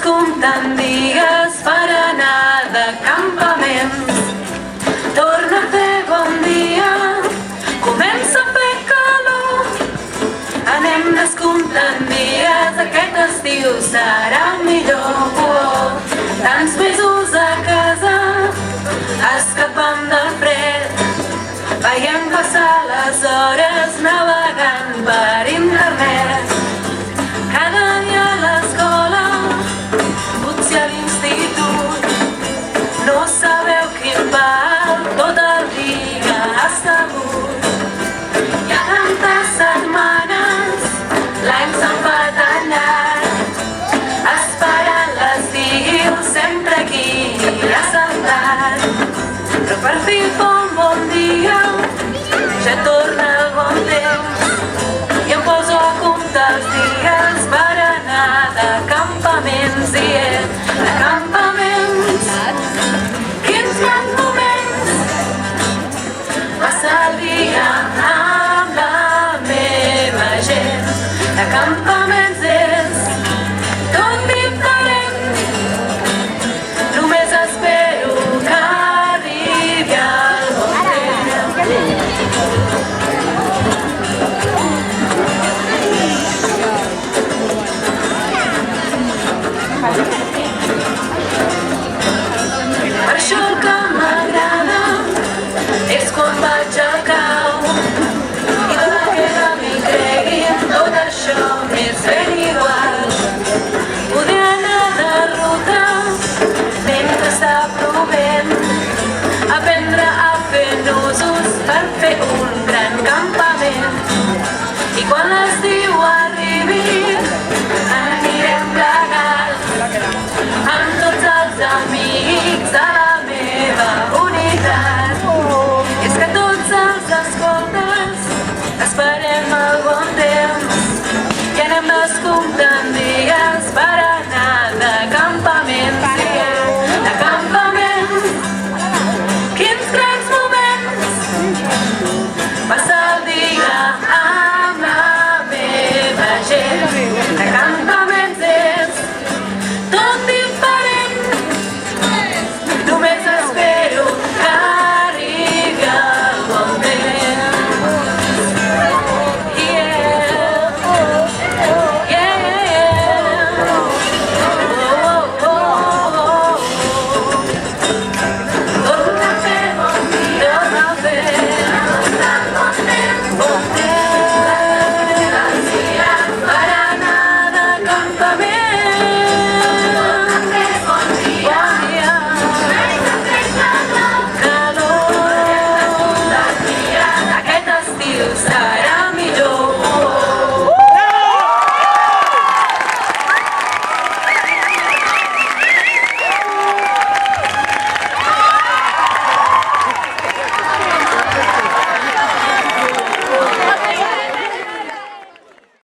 descomptant dies per anar de campaments. Torna a fer bon dia, comença a fer calor. Anem descomptant dies, aquest estiu serà millor. Tants mesos a casa, escapant del fred, veiem passar les hores navegant per internet. Cada dia a l'escola, potser a l'institut, no sabeu quin pal tot el dia assegut. Hi ha tantes setmanes, l'any se'n va tan llarg, esperant l'estiu sempre aquí assentat. Però per fi fa un bon dia, ja torna el bon temps i em poso a comptar els dies per anar de campaments, dient de campaments. Quins grans moments, passar el dia amb la meva gent. De campaments és tot diferent, només espero que arribi el bon temps. Per això el que m'agrada és quan vaig al cau i la que de mi creguin tot això m'és ben igual. Poder anar de ruta mentre està plovent, aprendre a fer nusos per fer un gran campament. I quan l'estiu arribi anirem plegats amb tots els amics de la meva unitat. És que tots els escoltes esperem el bon temps i anem descomptant dies per anar de